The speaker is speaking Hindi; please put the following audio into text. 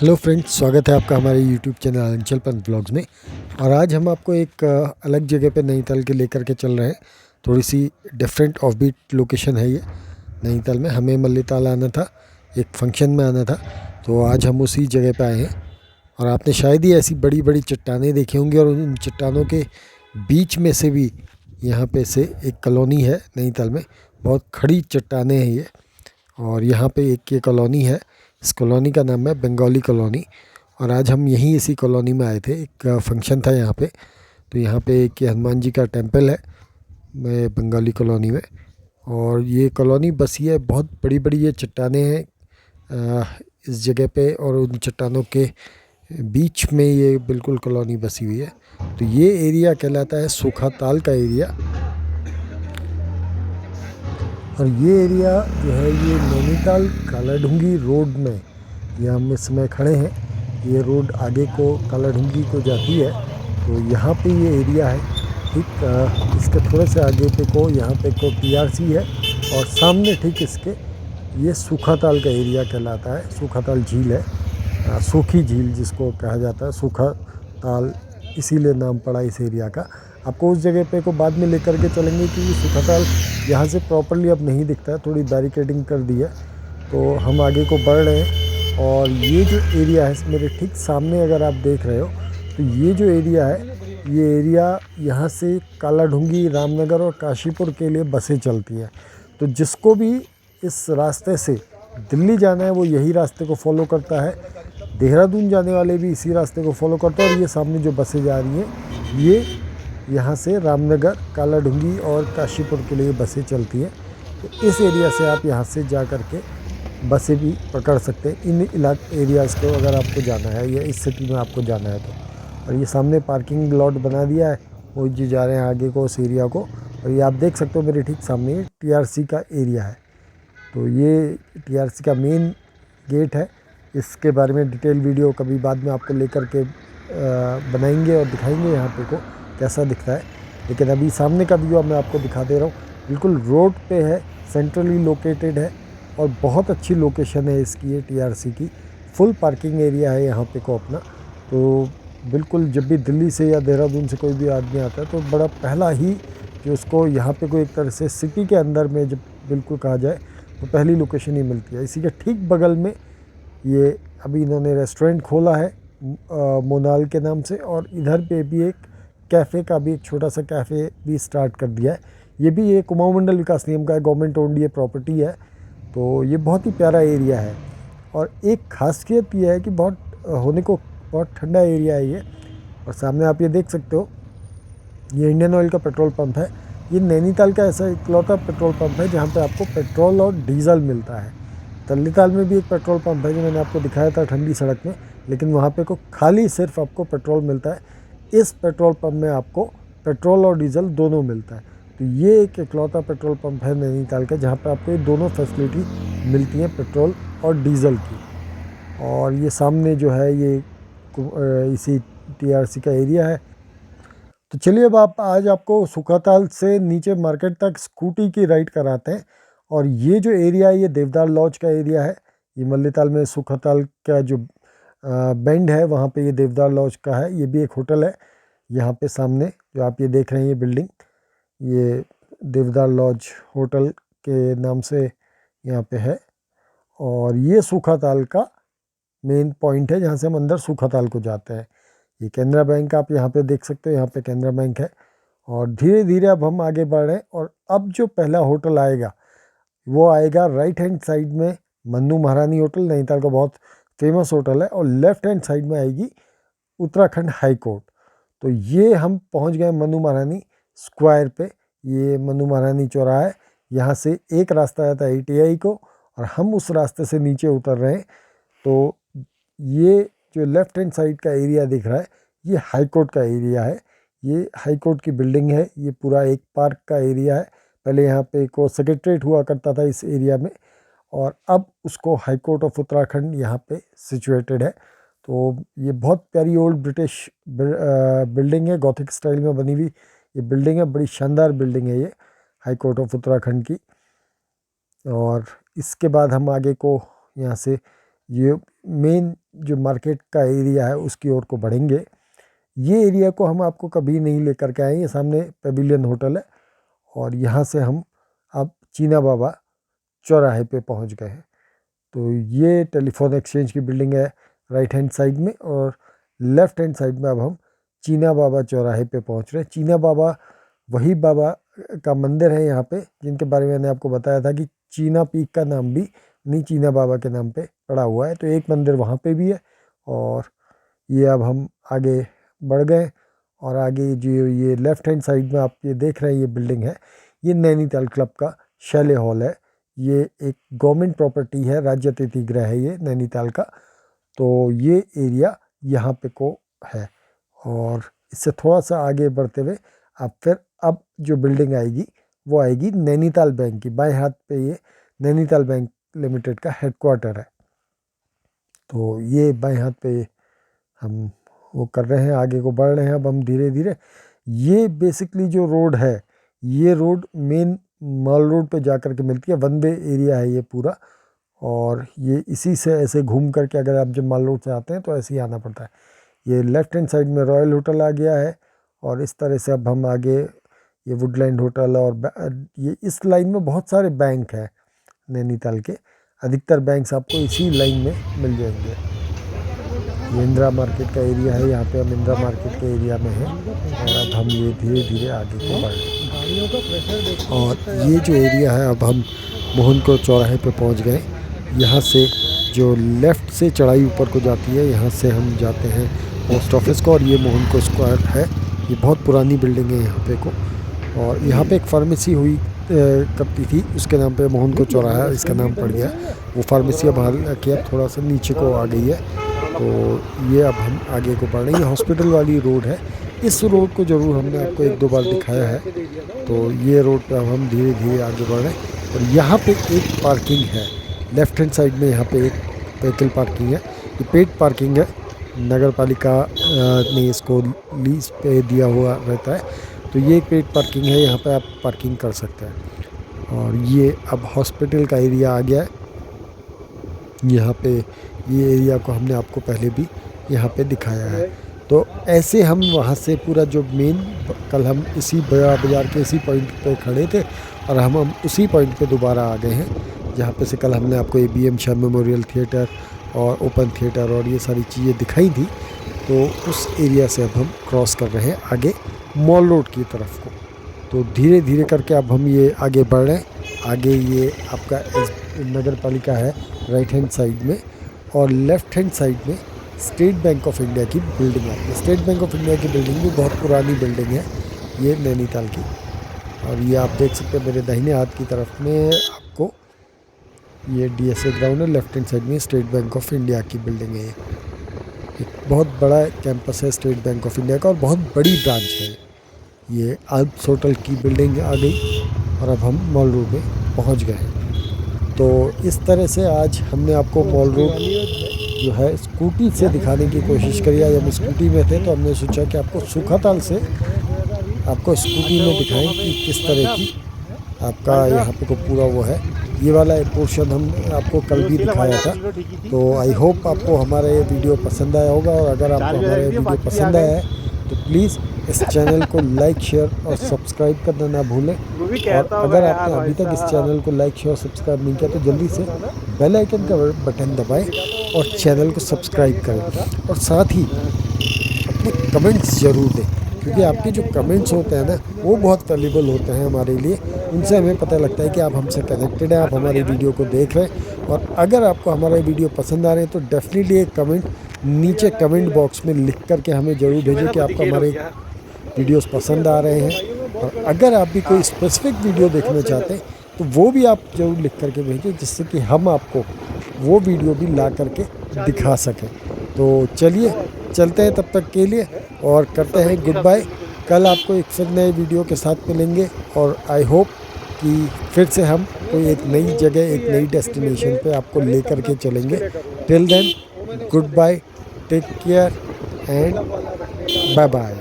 हेलो फ्रेंड्स, स्वागत है आपका हमारे यूट्यूब चैनल अंचल पंत ब्लॉग्स में। और आज हम आपको एक अलग जगह पे नैनीताल के लेकर के चल रहे हैं। थोड़ी सी डिफरेंट ऑफ बीट लोकेशन है ये नैनीताल में। हमें मल्लीताल आना था, एक फंक्शन में आना था, तो आज हम उसी जगह पे आए हैं। और आपने शायद ही ऐसी बड़ी बड़ी चट्टानें देखी होंगी, और उन चट्टानों के बीच में से भी यहाँ पे से एक कॉलोनी है नैनीताल में। बहुत खड़ी चट्टानें हैं ये, और यहाँ पे एक ये कॉलोनी है। इस कॉलोनी का नाम है बंगाली कॉलोनी। और आज हम यहीं इसी कॉलोनी में आए थे, एक फंक्शन था यहाँ पे। तो यहाँ पे एक ये हनुमान जी का टेम्पल है बंगाली कॉलोनी में। और ये कॉलोनी बसी है, बहुत बड़ी बड़ी ये चट्टानें हैं इस जगह पे, और उन चट्टानों के बीच में ये बिल्कुल कॉलोनी बसी हुई है। तो ये एरिया कहलाता है सूखा ताल का एरिया। और ये एरिया जो है ये नैनीताल कालाढूंगी रोड में, ये हम इस समय खड़े हैं। ये रोड आगे को कालाढूंगी को जाती है, तो यहाँ पे ये एरिया है। ठीक इसके थोड़े से आगे पे को यहाँ पे को टीआरसी है, और सामने ठीक इसके ये सूखा ताल का एरिया कहलाता है। सूखा ताल झील है, सूखी झील जिसको कहा जाता है, सूखा ताल इसीलिए नाम पड़ा इस एरिया का। आपको उस जगह पे को बाद में लेकर के चलेंगे, क्योंकि सूखा ताल यहाँ से प्रॉपरली अब नहीं दिखता है, थोड़ी बैरिकेडिंग कर दी है। तो हम आगे को बढ़ रहे हैं, और ये जो एरिया है मेरे ठीक सामने अगर आप देख रहे हो, तो ये जो एरिया है, ये एरिया यहाँ से कालाढूंगी, रामनगर और काशीपुर के लिए बसें चलती हैं। तो जिसको भी इस रास्ते से दिल्ली जाना है वो यही रास्ते को फॉलो करता है। देहरादून जाने वाले भी इसी रास्ते को फॉलो करते हैं। और ये सामने जो बसें जा रही हैं, ये यहाँ से रामनगर, कालाढूंगी और काशीपुर के लिए बसें चलती हैं। तो इस एरिया से आप यहाँ से जा कर के बसें भी पकड़ सकते हैं इन एरियाज़ को, अगर आपको जाना है या इस सिटी में आपको जाना है तो। और ये सामने पार्किंग लॉट बना दिया है, वो जी जा रहे हैं आगे को उस एरिया को। और ये आप देख सकते हो मेरे ठीक सामने टीआरसी का एरिया है। तो ये टीआरसी का मेन गेट है। इसके बारे में डिटेल वीडियो कभी बाद में आपको लेकर के बनाएंगे और दिखाएंगे यहाँ पे को कैसा दिखता है। लेकिन अभी सामने का व्यू मैं आपको दिखा दे रहा हूँ। बिल्कुल रोड पे है, सेंट्रली लोकेटेड है, और बहुत अच्छी लोकेशन है इसकी, ये टीआरसी की। फुल पार्किंग एरिया है यहाँ पे को अपना। तो बिल्कुल जब भी दिल्ली से या देहरादून से कोई भी आदमी आता है, तो बड़ा पहला ही जो उसको यहाँ पे कोई एक तरह से सिटी के अंदर में जब बिल्कुल कहा जाए, तो पहली लोकेशन ही मिलती है। इसी के ठीक बगल में ये अभी इन्होंने रेस्टोरेंट खोला है मोनाल के नाम से। और इधर पे भी एक कैफ़े का भी, एक छोटा सा कैफ़े भी स्टार्ट कर दिया है। ये भी ये कुमाऊं मंडल विकास निगम का है, गवर्नमेंट ओन्ड ये प्रॉपर्टी है। तो ये बहुत ही प्यारा एरिया है। और एक खासियत ये है कि बहुत होने को बहुत ठंडा एरिया है ये। और सामने आप ये देख सकते हो, ये इंडियन ऑयल का पेट्रोल पंप है। ये नैनीताल का ऐसा इकलौता पेट्रोल पंप है जहाँ पे आपको पेट्रोल और डीजल मिलता है। तल्लीताल में भी एक पेट्रोल पंप है जो मैंने आपको दिखाया था ठंडी सड़क में, लेकिन वहाँ पे को खाली सिर्फ आपको पेट्रोल मिलता है। इस पेट्रोल पंप में आपको पेट्रोल और डीजल दोनों मिलता है। तो ये एक इकलौता पेट्रोल पंप है नैनीताल का जहाँ पे आपको ये दोनों फैसिलिटी मिलती हैं, पेट्रोल और डीजल की। और ये सामने जो है ये इसी टीआरसी का एरिया है। तो चलिए अब आज आपको सूखाताल से नीचे मार्केट तक स्कूटी की राइड कराते हैं। और ये जो एरिया है ये देवदार लॉज का एरिया है। ये मल्लीताल में सूखाताल का जो बेंड है वहाँ पे ये देवदार लॉज का है। ये भी एक होटल है यहाँ पे सामने जो आप ये देख रहे हैं, ये बिल्डिंग, ये देवदार लॉज होटल के नाम से यहाँ पे है। और ये सूखाताल का मेन पॉइंट है जहाँ से हम अंदर सूखाताल को जाते हैं। ये कैनरा बैंक आप यहाँ पे देख सकते हो, यहाँ पे कैनरा बैंक है। और धीरे धीरे अब हम आगे बढ़ रहे हैं, और अब जो पहला होटल आएगा वो आएगा राइट हैंड साइड में, मन्नू महारानी होटल, नैनीताल का बहुत फेमस होटल है। और लेफ्ट हैंड साइड में आएगी उत्तराखंड हाई कोर्ट। तो ये हम पहुँच गए मन्नू महारानी स्क्वायर पे। ये मन्नू महारानी चौराहा है, यहाँ से एक रास्ता आता है ATI को, और हम उस रास्ते से नीचे उतर रहे हैं। तो ये जो लेफ्ट हैंड साइड का एरिया दिख रहा है ये हाई कोर्ट का एरिया है। ये हाई कोर्ट की बिल्डिंग है, ये पूरा एक पार्क का एरिया है। पहले यहाँ पे एक सेक्रेटरीट हुआ करता था इस एरिया में, और अब उसको हाई कोर्ट ऑफ उत्तराखंड यहाँ पे सिचुएटेड है। तो ये बहुत प्यारी ओल्ड ब्रिटिश बिल्डिंग है, गॉथिक स्टाइल में बनी हुई ये बिल्डिंग है। बड़ी शानदार बिल्डिंग है ये हाई कोर्ट ऑफ उत्तराखंड की। और इसके बाद हम आगे को यहाँ से ये मेन जो मार्केट का एरिया है उसकी ओर को बढ़ेंगे। ये एरिया को हम आपको कभी नहीं लेकर के आए। ये सामने पेविलियन होटल है और यहाँ से हम अब चीना बाबा चौराहे पे पहुँच गए हैं। तो ये टेलीफोन एक्सचेंज की बिल्डिंग है राइट हैंड साइड में, और लेफ़्ट हैंड साइड में अब हम चीना बाबा चौराहे पे पहुँच रहे हैं। चीना बाबा वही बाबा का मंदिर है यहाँ पे जिनके बारे में मैंने आपको बताया था कि चीना पीक का नाम भी नहीं चीना बाबा के नाम पे पड़ा हुआ है। तो एक मंदिर वहाँ पे भी है। और ये अब हम आगे बढ़ गए और आगे जो ये लेफ़्ट हैंड साइड में आप ये देख रहे हैं ये बिल्डिंग है, ये नैनीताल क्लब का शैले हॉल है। ये एक गवर्नमेंट प्रॉपर्टी है, राज्य अतिथि गृह है ये नैनीताल का। तो ये एरिया यहाँ पे को है। और इससे थोड़ा सा आगे बढ़ते हुए आप फिर अब जो बिल्डिंग आएगी वो आएगी नैनीताल बैंक की। बाएं हाथ पे ये नैनीताल बैंक लिमिटेड का हेडक्वार्टर है। तो ये बाएं हाथ पे हम वो कर रहे हैं, आगे को बढ़ रहे हैं अब हम धीरे धीरे। ये बेसिकली जो रोड है, ये रोड मेन मॉल रोड पे जा कर के मिलती है। वन वे एरिया है ये पूरा, और ये इसी से ऐसे घूम करके अगर आप जब मॉल रोड से आते हैं तो ऐसे ही आना पड़ता है। ये लेफ़्ट हैंड साइड में रॉयल होटल आ गया है, और इस तरह से अब हम आगे ये वुडलैंड होटल, और ये इस लाइन में बहुत सारे बैंक हैं नैनीताल के। अधिकतर बैंक्स आपको इसी लाइन में मिल जाएंगे। ये इंदिरा मार्केट का एरिया है, यहाँ पे हम इंदिरा मार्केट के एरिया में हैं, और अब हम ये धीरे धीरे आगे को बढ़ रहे हैं। और ये जो एरिया है अब हम मोहन को चौराहे पे पहुँच गए। यहाँ से जो लेफ़्ट से चढ़ाई ऊपर को जाती है, यहाँ से हम जाते हैं पोस्ट ऑफिस को, और ये मोहन को स्क्वायर है। ये बहुत पुरानी बिल्डिंग है यहाँ पे को, और यहाँ पे एक फार्मेसी हुई करती थी, उसके नाम पे मोहन को चौराहा इसका नाम पड़ गया। वो फार्मेसी अब हालांकि अब थोड़ा सा नीचे को आ गई है। तो ये अब हम आगे को बढ़ रहे हैं। ये हॉस्पिटल वाली रोड है। इस रोड को ज़रूर हमने आपको एक दो बार दिखाया है। तो ये रोड पे अब हम धीरे धीरे आगे बढ़ रहे हैं। और यहाँ पे एक पार्किंग है लेफ़्ट हैंड साइड में, यहाँ पे एक व्हीकल पार्किंग है। ये पेड पार्किंग है, नगर पालिका ने इसको लीज पे दिया हुआ रहता है। तो ये एक पेड पार्किंग है, यहाँ पे आप पार्किंग कर सकते हैं। और ये अब हॉस्पिटल का एरिया आ गया है। यहाँ पे ये एरिया को हमने आपको पहले भी यहाँ पे दिखाया है। तो ऐसे हम वहाँ से पूरा जो मेन, कल हम इसी बाज़ार के इसी पॉइंट पे खड़े थे, और हम उसी पॉइंट पे दोबारा आ गए हैं जहाँ पे से कल हमने आपको ABM शाह मेमोरियल थिएटर और ओपन थिएटर और ये सारी चीज़ें दिखाई थी। तो उस एरिया से अब हम क्रॉस कर रहे हैं आगे मॉल रोड की तरफ को। तो धीरे धीरे करके अब हम ये आगे बढ़ रहे हैं। आगे ये आपका नगर पालिका है राइट हैंड साइड में, और लेफ़्ट हैंड साइड में स्टेट बैंक ऑफ इंडिया की बिल्डिंग है। स्टेट बैंक ऑफ इंडिया की बिल्डिंग भी बहुत पुरानी बिल्डिंग है ये नैनीताल की। और ये आप देख सकते हैं मेरे दाहिने हाथ की तरफ में आपको ये DSA ग्राउंड है। लेफ़्ट हैंड साइड में स्टेट बैंक ऑफ इंडिया की बिल्डिंग है। ये एक बहुत बड़ा कैंपस है स्टेट बैंक ऑफ इंडिया का, और बहुत बड़ी ब्रांच है। ये अल्प्स होटल की बिल्डिंग आ गई, और अब हम मॉल रोड में पहुंच गए हैं। तो इस तरह से आज हमने आपको मॉल रोड जो है स्कूटी से दिखाने की कोशिश करी है। जब स्कूटी में थे तो हमने सोचा कि आपको सुखाताल से आपको स्कूटी में दिखाएं कि किस तरह की आपका यहाँ पे को पूरा वो है। ये वाला एक पोर्शन हम आपको कल भी दिखाया था। तो आई होप आपको हमारा ये वीडियो पसंद आया होगा, और अगर आपको हमारा ये वीडियो पसंद आया है तो प्लीज़ इस चैनल को लाइक, शेयर और सब्सक्राइब करना ना भूलें। और अगर आपने अभी तक इस चैनल को लाइक, शेयर और सब्सक्राइब नहीं किया तो जल्दी से बेल आइकन का बटन दबाएं और चैनल को सब्सक्राइब करें। और साथ ही अपने कमेंट्स ज़रूर दें, क्योंकि आपके जो कमेंट्स होते हैं ना वो बहुत वैल्यूबल होते हैं हमारे लिए। उनसे हमें पता लगता है कि आप हमसे कनेक्टेड हैं, आप हमारे वीडियो को देख रहे हैं। और अगर आपको हमारे वीडियो पसंद आ रहे हैं तो डेफिनेटली एक कमेंट नीचे कमेंट बॉक्स में लिख करके हमें ज़रूर भेजें कि आपको हमारे वीडियोस पसंद आ रहे हैं। और अगर आप भी कोई स्पेसिफिक वीडियो देखना चाहते हैं तो वो भी आप ज़रूर लिख करके भेजें, जिससे कि हम आपको वो वीडियो भी ला करके दिखा सकें। तो चलिए चलते हैं तब तक के लिए, और करते हैं गुड बाय। कल आपको एक फिर नए वीडियो के साथ मिलेंगे, और आई होप कि फिर से हम कोई एक नई जगह, एक नई डेस्टिनेशन पे आपको लेकर के चलेंगे। Till then good bye, take care and bye bye.